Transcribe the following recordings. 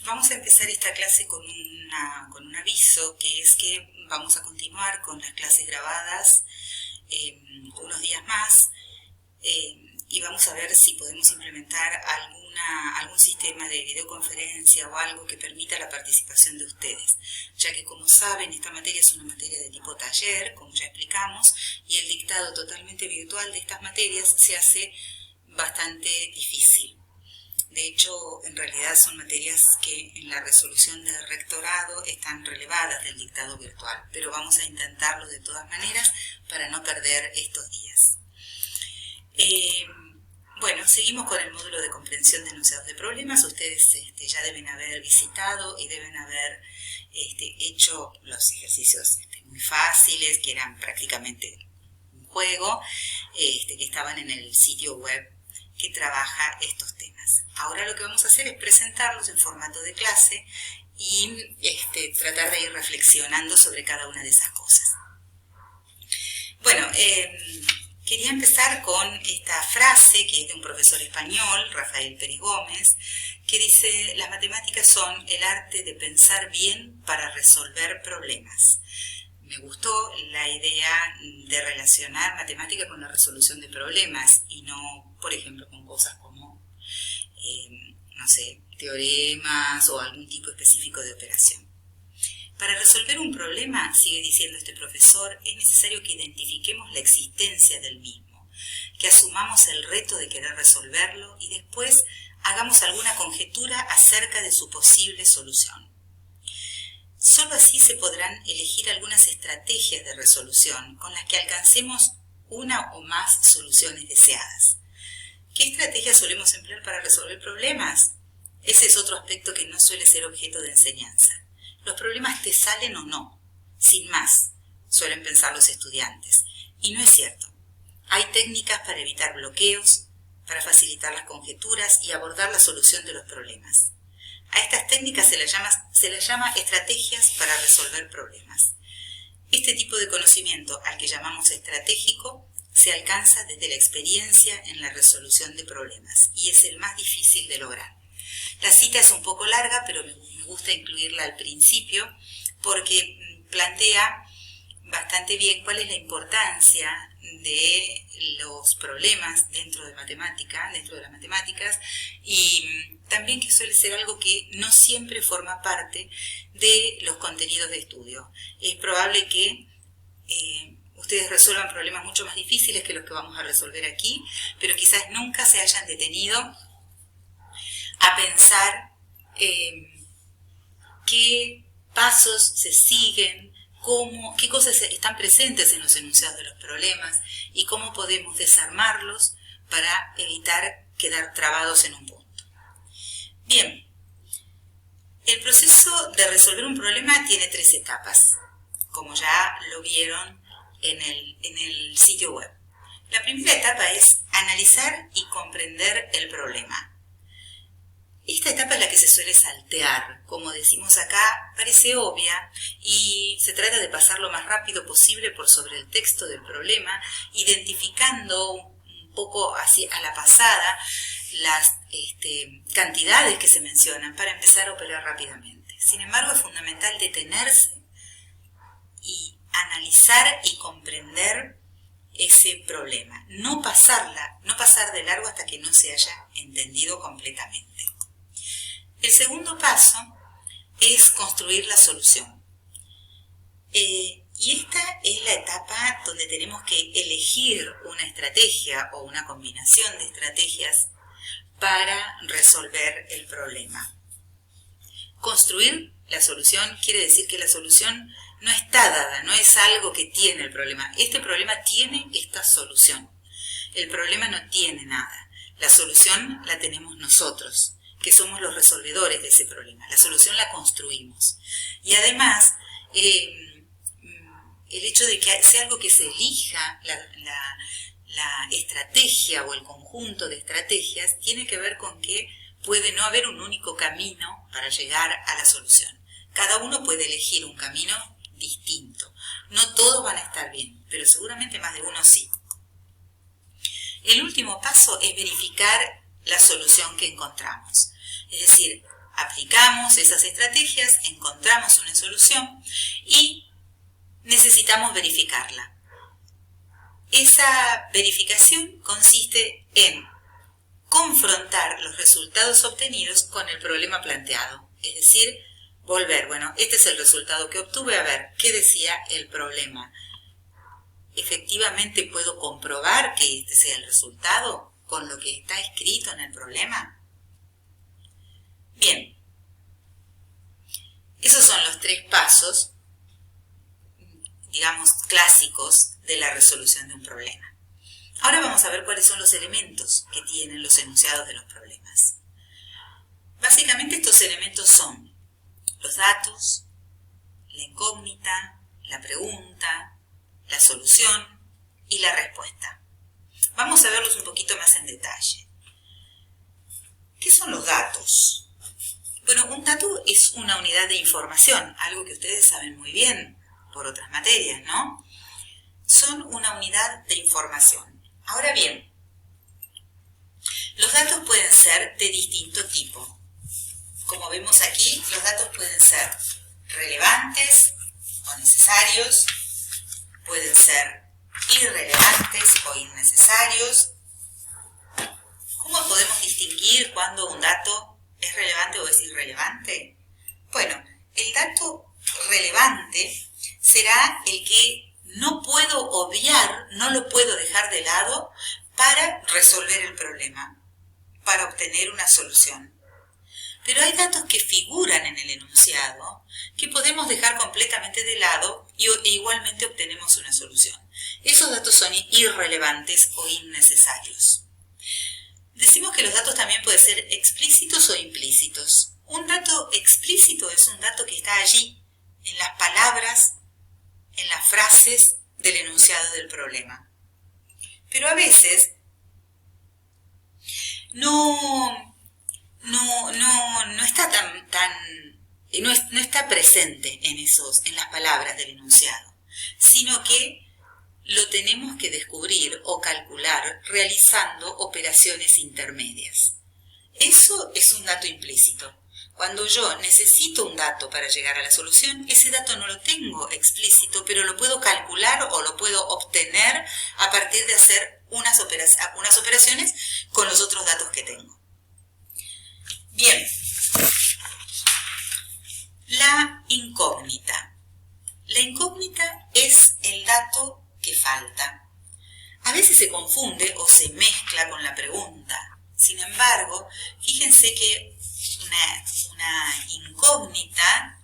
Vamos a empezar esta clase con un aviso, que es que vamos a continuar con las clases grabadas unos días más y vamos a ver si podemos implementar algún sistema de videoconferencia o algo que permita la participación de ustedes, ya que, como saben, esta materia es una materia de tipo taller, como ya explicamos, y el dictado totalmente virtual de estas materias se hace bastante difícil. De hecho, en realidad son materias que en la resolución del rectorado están relevadas del dictado virtual, pero vamos a intentarlo de todas maneras para no perder estos días. Bueno, seguimos con el módulo de comprensión de enunciados de problemas. Ustedes ya deben haber visitado y deben haber hecho los ejercicios muy fáciles, que eran prácticamente un juego, que estaban en el sitio web que trabaja estos temas. Ahora lo que vamos a hacer es presentarlos en formato de clase y tratar de ir reflexionando sobre cada una de esas cosas. Bueno, quería empezar con esta frase que es de un profesor español, Rafael Pérez Gómez, que dice: las matemáticas son el arte de pensar bien para resolver problemas. Me gustó la idea de relacionar matemática con la resolución de problemas y no, por ejemplo, con cosas como, no sé, teoremas o algún tipo específico de operación. Para resolver un problema, sigue diciendo este profesor, es necesario que identifiquemos la existencia del mismo, que asumamos el reto de querer resolverlo y después hagamos alguna conjetura acerca de su posible solución. Solo así se podrán elegir algunas estrategias de resolución con las que alcancemos una o más soluciones deseadas. ¿Qué estrategias solemos emplear para resolver problemas? Ese es otro aspecto que no suele ser objeto de enseñanza. Los problemas te salen o no, sin más, suelen pensar los estudiantes. Y no es cierto. Hay técnicas para evitar bloqueos, para facilitar las conjeturas y abordar la solución de los problemas. A estas técnicas se las llama estrategias para resolver problemas. Este tipo de conocimiento, al que llamamos estratégico, se alcanza desde la experiencia en la resolución de problemas y es el más difícil de lograr. La cita es un poco larga, pero me gusta incluirla al principio porque plantea bastante bien cuál es la importancia de los problemas dentro de las matemáticas, y también que suele ser algo que no siempre forma parte de los contenidos de estudio. Es probable que ustedes resuelvan problemas mucho más difíciles que los que vamos a resolver aquí, pero quizás nunca se hayan detenido a pensar qué pasos se siguen, qué cosas están presentes en los enunciados de los problemas y cómo podemos desarmarlos para evitar quedar trabados en un punto. Bien, el proceso de resolver un problema tiene 3 etapas, como ya lo vieron en el sitio web. La primera etapa es analizar y comprender el problema. Esta etapa es la que se suele saltear, como decimos acá, parece obvia y se trata de pasar lo más rápido posible por sobre el texto del problema, identificando un poco así a la pasada las cantidades que se mencionan para empezar a operar rápidamente. Sin embargo, es fundamental detenerse y analizar y comprender ese problema, no pasar de largo hasta que no se haya entendido completamente. El segundo paso es construir la solución. Y esta es la etapa donde tenemos que elegir una estrategia o una combinación de estrategias para resolver el problema. Construir la solución quiere decir que la solución no está dada, no es algo que tiene el problema. Este problema tiene esta solución. El problema no tiene nada. La solución la tenemos nosotros, que somos los resolvedores de ese problema. La solución la construimos. Y además, el hecho de que sea algo que se elija, la estrategia o el conjunto de estrategias, tiene que ver con que puede no haber un único camino para llegar a la solución. Cada uno puede elegir un camino distinto. No todos van a estar bien, pero seguramente más de uno sí. El último paso es verificar la solución que encontramos. Es decir, aplicamos esas estrategias, encontramos una solución y necesitamos verificarla. Esa verificación consiste en confrontar los resultados obtenidos con el problema planteado. Es decir, volver, bueno, este es el resultado que obtuve, a ver, ¿qué decía el problema? ¿Efectivamente puedo comprobar que este sea el resultado con lo que está escrito en el problema? Bien, esos son los 3 pasos, digamos, clásicos de la resolución de un problema. Ahora vamos a ver cuáles son los elementos que tienen los enunciados de los problemas. Básicamente estos elementos son los datos, la incógnita, la pregunta, la solución y la respuesta. Vamos a verlos un poquito más en detalle. ¿Qué son los datos? Bueno, un dato es una unidad de información, algo que ustedes saben muy bien por otras materias, ¿no? Son una unidad de información. Ahora bien, los datos pueden ser de distinto tipo. Como vemos aquí, los datos pueden ser relevantes o necesarios, pueden ser irrelevantes o innecesarios. ¿Cómo podemos distinguir cuando un dato es relevante o es irrelevante? Bueno, el dato relevante será el que no puedo obviar, no lo puedo dejar de lado para resolver el problema, para obtener una solución. Pero hay datos que figuran en el enunciado que podemos dejar completamente de lado e igualmente obtenemos una solución. Esos datos son irrelevantes o innecesarios. Decimos que los datos también pueden ser explícitos o implícitos. Un dato explícito es un dato que está allí, en las palabras, en las frases del enunciado del problema. Pero a veces no está presente en las palabras del enunciado, sino que lo tenemos que descubrir o calcular realizando operaciones intermedias. Eso es un dato implícito. Cuando yo necesito un dato para llegar a la solución, ese dato no lo tengo explícito, pero lo puedo calcular o lo puedo obtener a partir de hacer unas operaciones con los otros datos que tengo. Bien, la incógnita. La incógnita es el dato que falta. A veces se confunde o se mezcla con la pregunta. Sin embargo, fíjense que una incógnita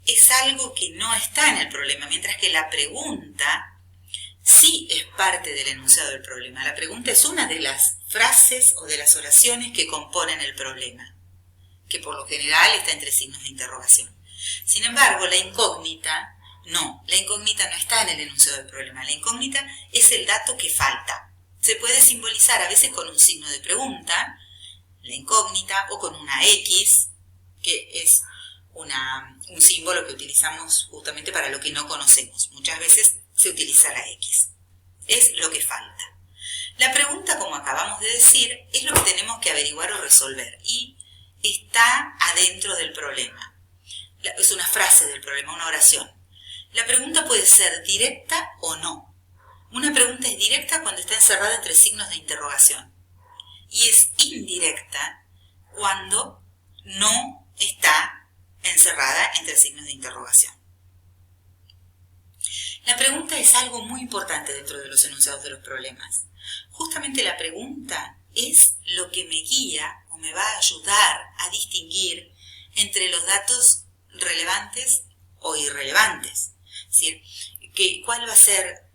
es algo que no está en el problema, mientras que la pregunta sí es parte del enunciado del problema. La pregunta es una de las frases o de las oraciones que componen el problema, que por lo general está entre signos de interrogación. Sin embargo, la incógnita no está en el enunciado del problema. La incógnita es el dato que falta. Se puede simbolizar a veces con un signo de pregunta, la incógnita, o con una X, que es un símbolo que utilizamos justamente para lo que no conocemos. Muchas veces se utiliza la X. Es lo que falta. La pregunta, como acabamos de decir, es lo que tenemos que averiguar o resolver y está adentro del problema. Es una frase del problema, una oración. La pregunta puede ser directa o no. Una pregunta es directa cuando está encerrada entre signos de interrogación y es indirecta cuando no está encerrada entre signos de interrogación. La pregunta es algo muy importante dentro de los enunciados de los problemas. Justamente la pregunta es lo que me guía o me va a ayudar a distinguir entre los datos relevantes o irrelevantes. Es decir, ¿cuál va a ser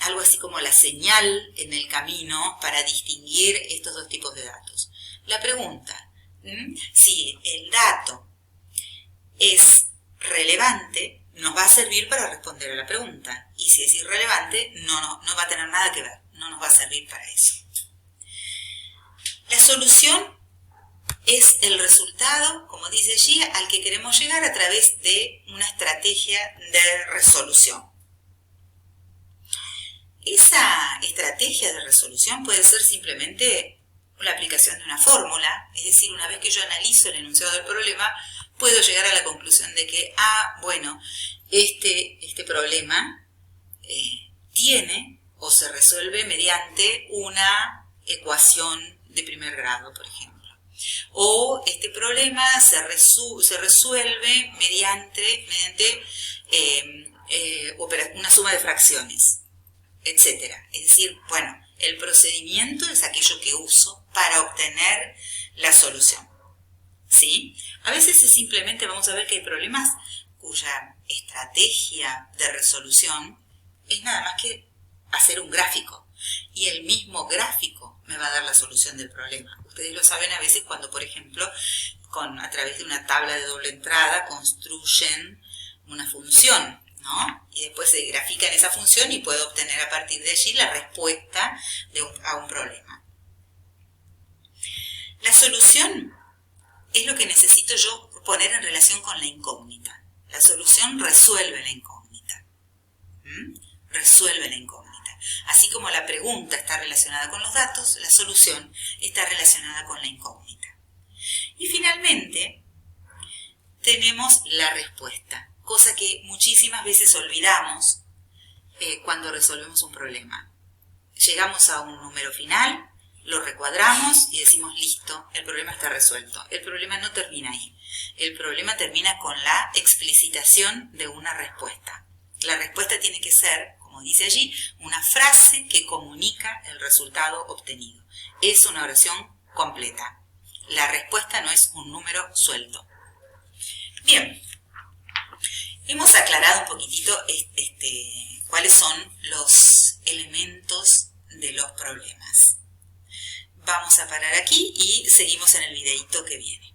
algo así como la señal en el camino para distinguir estos dos tipos de datos? La pregunta, si el dato es relevante, nos va a servir para responder a la pregunta. Y si es irrelevante, no va a tener nada que ver, no nos va a servir para eso. La solución es el resultado, como dice allí, al que queremos llegar a través de una estrategia de resolución. Esa estrategia de resolución puede ser simplemente la aplicación de una fórmula, es decir, una vez que yo analizo el enunciado del problema, puedo llegar a la conclusión de que, bueno, este problema tiene o se resuelve mediante una ecuación de primer grado, por ejemplo. O este problema se resuelve mediante una suma de fracciones, etc. Es decir, bueno, el procedimiento es aquello que uso para obtener la solución, ¿sí? A veces es simplemente, vamos a ver que hay problemas cuya estrategia de resolución es nada más que hacer un gráfico, y el mismo gráfico me va a dar la solución del problema. Ustedes lo saben a veces cuando, por ejemplo, a través de una tabla de doble entrada construyen una función, ¿no? Y después se grafican esa función y puedo obtener a partir de allí la respuesta a un problema. La solución es lo que necesito yo poner en relación con la incógnita. La solución resuelve la incógnita. Resuelve la incógnita. Así como la pregunta está relacionada con los datos, la solución está relacionada con la incógnita. Y finalmente, tenemos la respuesta, cosa que muchísimas veces olvidamos cuando resolvemos un problema. Llegamos a un número final, lo recuadramos y decimos, listo, el problema está resuelto. El problema no termina ahí. El problema termina con la explicitación de una respuesta. La respuesta tiene que ser, como dice allí, una frase que comunica el resultado obtenido. Es una oración completa. La respuesta no es un número suelto. Bien, hemos aclarado un poquitito cuáles son los elementos de los problemas. Vamos a parar aquí y seguimos en el videíto que viene.